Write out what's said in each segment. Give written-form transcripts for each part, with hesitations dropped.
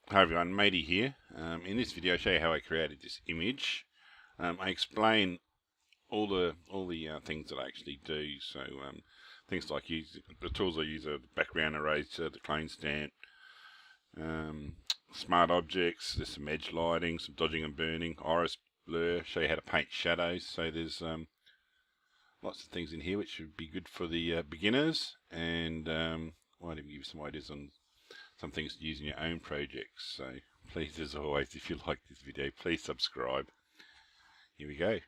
Hi everyone, Matey here. In this video I'll show you how I created this image. I explain all the things that I actually do. So things like the tools I use are the background eraser, the clone stamp, smart objects, there's some edge lighting, some dodging and burning, iris blur, show you how to paint shadows. So there's lots of things in here which would be good for the beginners, and might even give you some ideas on some things to use in your own projects. So please, as always, if you like this video, please subscribe. Here we go.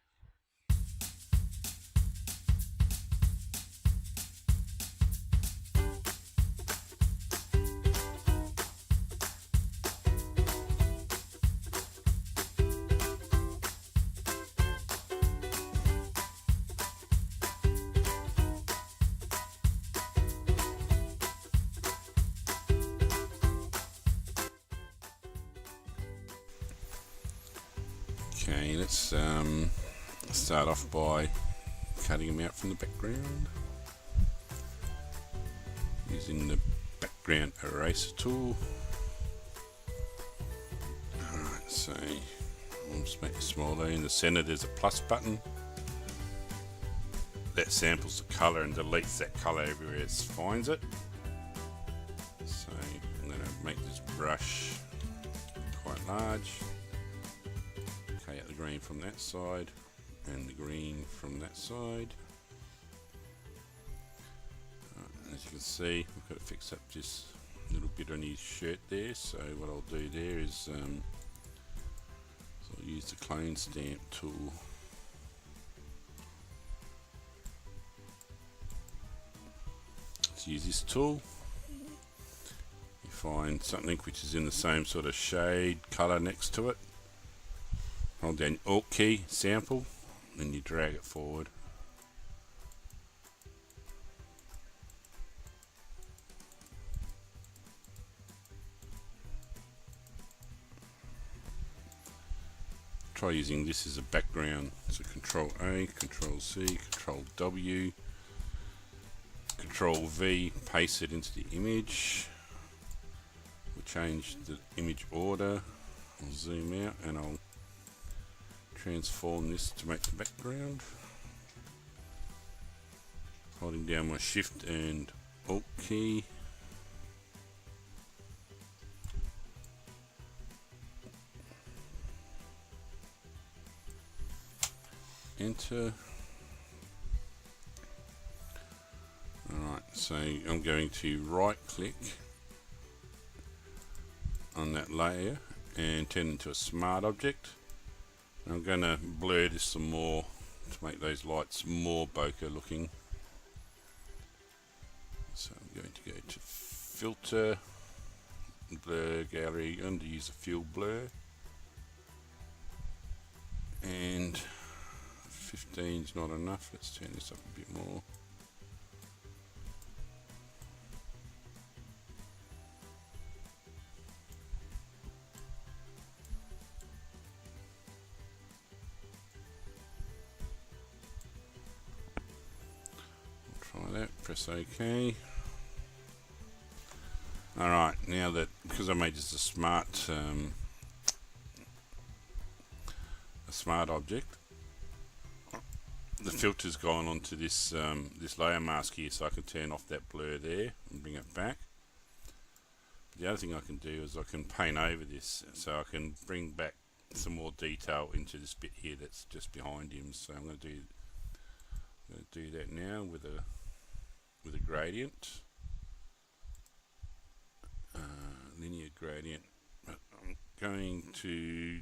Okay, let's start off by cutting them out from the background using the background eraser tool. Alright, so I'll just make it smaller. In the center there's a plus button that samples the color and deletes that color everywhere it finds it. So I'm going to make this brush quite large. Out the green from that side and the green from that side. As you can see, we've got to fix up this little bit on his shirt there. So what I'll do there is so I'll use the clone stamp tool. Let's use this tool. You find something which is in the same sort of shade color next to it. Hold down Alt key, sample, then you drag it forward. Try using this as a background. So Control A, Control C, Control W, Control V, paste it into the image. We'll change the image order. I'll zoom out and I'll transform this to make the background. Holding down my Shift and Alt key. Enter. Alright, so I'm going to right click on that layer and turn it into a smart object. I'm going to blur this some more to make those lights more bokeh looking. So I'm going to go to Filter, Blur Gallery, I'm going to use a Fill Blur. And 15 is not enough, let's turn this up a bit more. Try that, press OK. Alright, now that, because I made this a smart object, the filter's gone onto this this layer mask here, so I can turn off that blur there and bring it back. But the other thing I can do is I can paint over this, so I can bring back some more detail into this bit here that's just behind him. So I'm going to do that now with a gradient, linear gradient. But I'm going to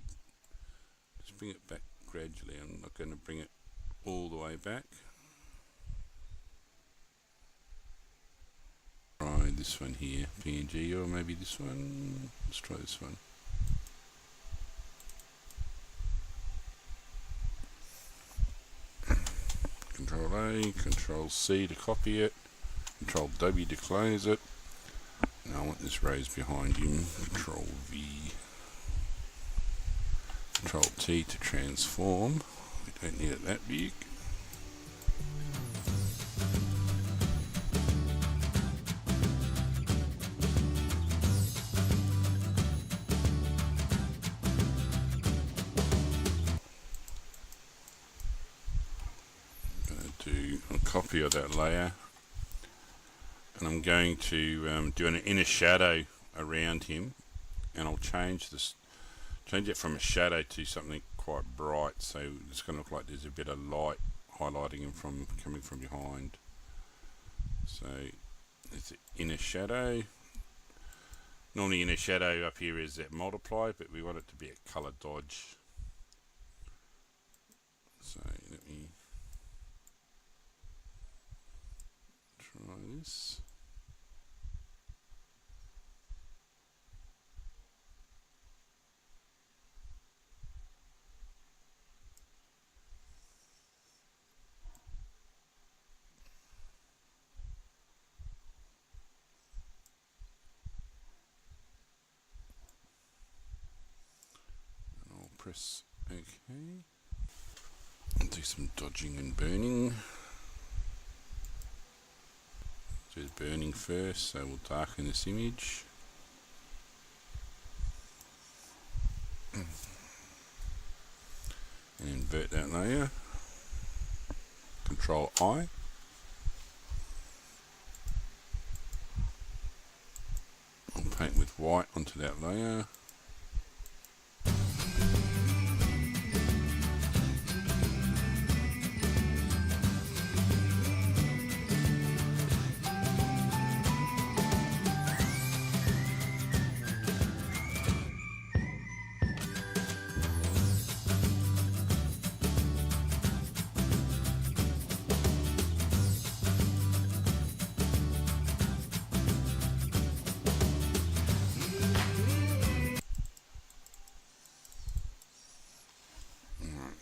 just bring it back gradually. I'm not going to bring it all the way back. Try this one here, PNG, or maybe this one. Let's try this one. Control A, Control C to copy it, Control W to close it. Now I want this rose behind him. Control V, Control T to transform. We don't need it that big. copy of that layer, and I'm going to do an inner shadow around him, and I'll change it from a shadow to something quite bright, so it's going to look like there's a bit of light highlighting him coming from behind. So it's an inner shadow. Normally inner shadow up here is that multiply, but we want it to be a color dodge. So let me try this. And I'll press OK. I'll do some dodging and burning. Do the burning first, so we'll darken this image. And invert that layer. Control I. I'll paint with white onto that layer.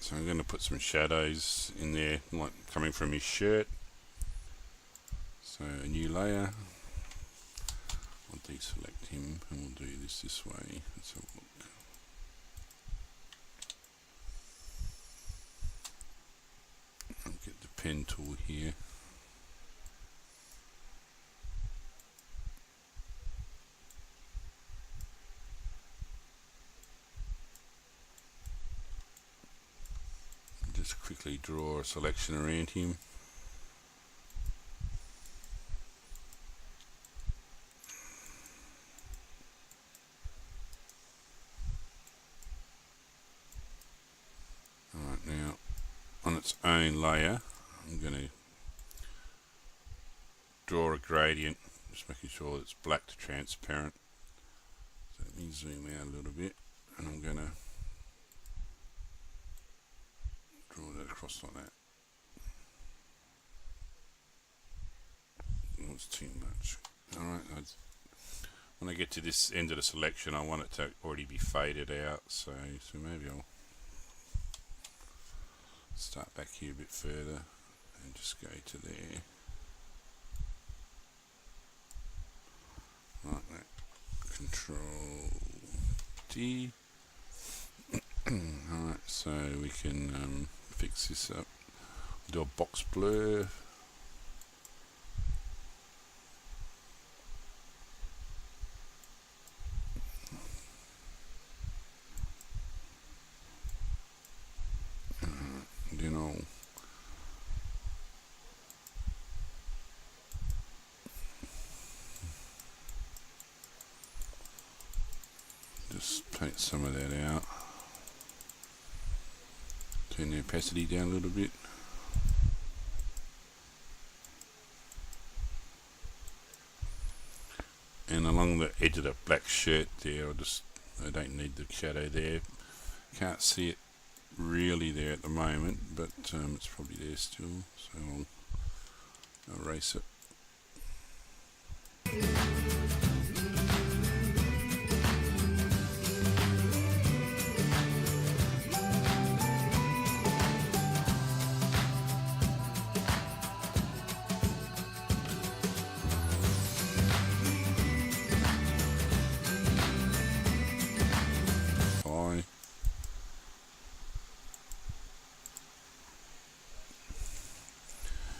So I'm going to put some shadows in there, like coming from his shirt. So a new layer. I'll deselect him and we'll do this way. Let's have a look. I'll get the pen tool here. Just quickly draw a selection around him. Alright, now on its own layer, I'm going to draw a gradient, just making sure it's black to transparent. So let me zoom out a little bit, and I'm going to draw that across like that. Oh, it's too much. Alright, when I get to this end of the selection, I want it to already be faded out, so maybe I'll start back here a bit further and just go to there. Like that. Control D. Alright, so we can fix this up. Do a box blur. Then I'll just paint some of that out. Turn the opacity down a little bit. And along the edge of the black shirt there, I don't need the shadow there. Can't see it really there at the moment, but it's probably there still, so I'll erase it.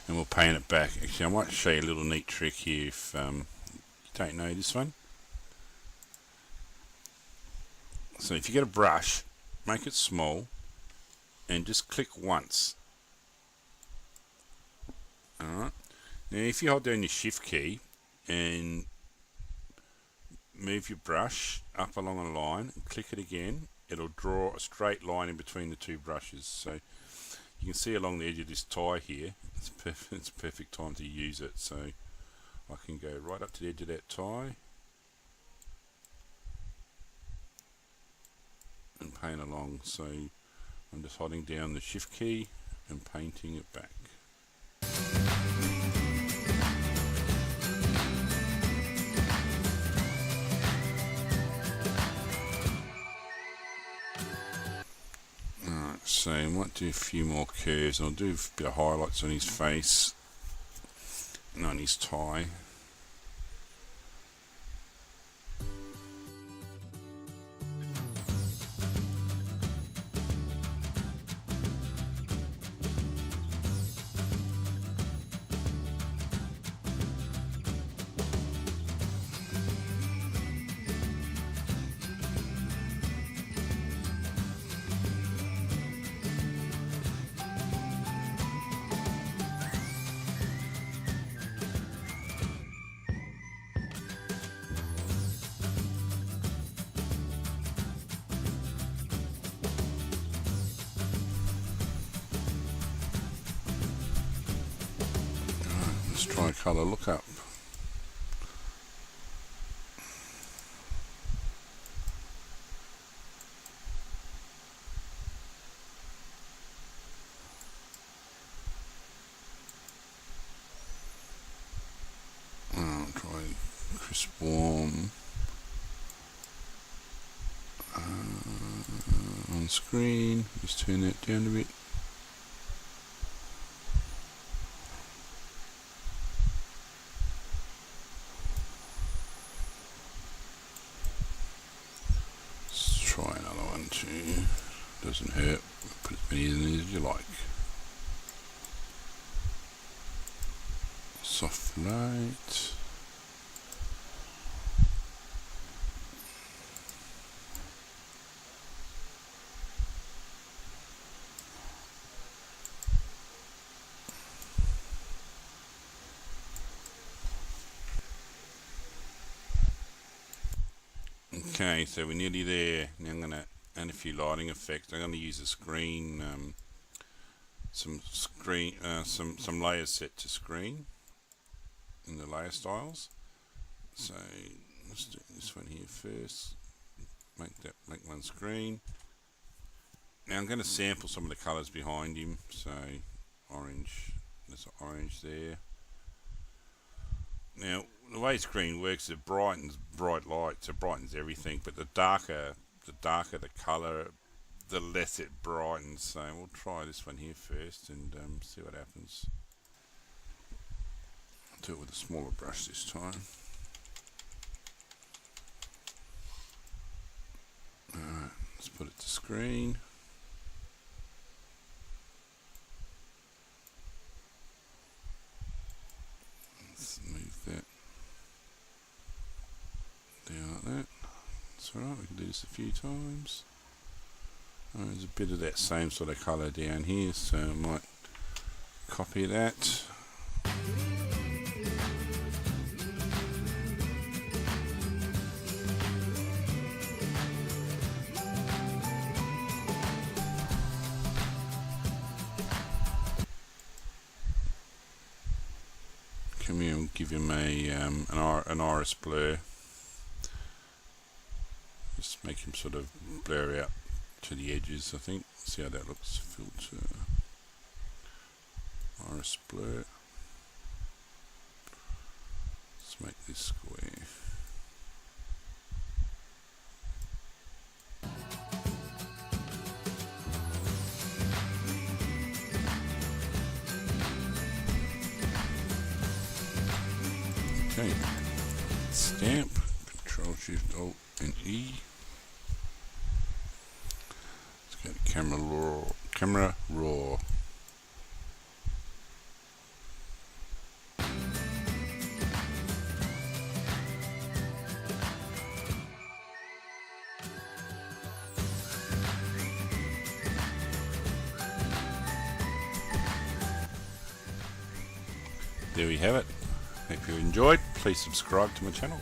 And we'll paint it back. Actually, I might show you a little neat trick here if you don't know this one. So if you get a brush, make it small and just click once. Alright. Now if you hold down your shift key and move your brush up along a line and click it again, it'll draw a straight line in between the two brushes. So you can see along the edge of this tie here, it's perfect time to use it. So I can go right up to the edge of that tie and paint along. So I'm just holding down the shift key and painting it back. Alright, so I might do a few more curves, and I'll do a bit of highlights on his face and on his tie. Tricolour lookup. I'll try crisp warm on screen. Just turn that down a bit. Try another one too. Doesn't hurt. Put as many in as you like. Soft light. Okay, so we're nearly there. Now I'm going to add a few lighting effects. I'm going to use a screen, some layers set to screen in the layer styles. So let's do this one here first. Make one screen. Now I'm going to sample some of the colours behind him. So orange, there's orange there. Now the way screen works, it brightens bright light, so it brightens everything. But the darker the colour, the less it brightens. So we'll try this one here first and see what happens. I'll do it with a smaller brush this time. Alright, let's put it to screen. Let's move that down like that. That's alright, we can do this a few times. There's a bit of that same sort of colour down here, so I might copy that. Come here and give him an iris blur. Just make him sort of blur out to the edges, I think. See how that looks. Filter. Iris blur. Let's make this square. Okay, stamp, Control Shift Alt and E. Let's go to camera raw. there we have it. Hope you enjoyed. Please subscribe to my channel.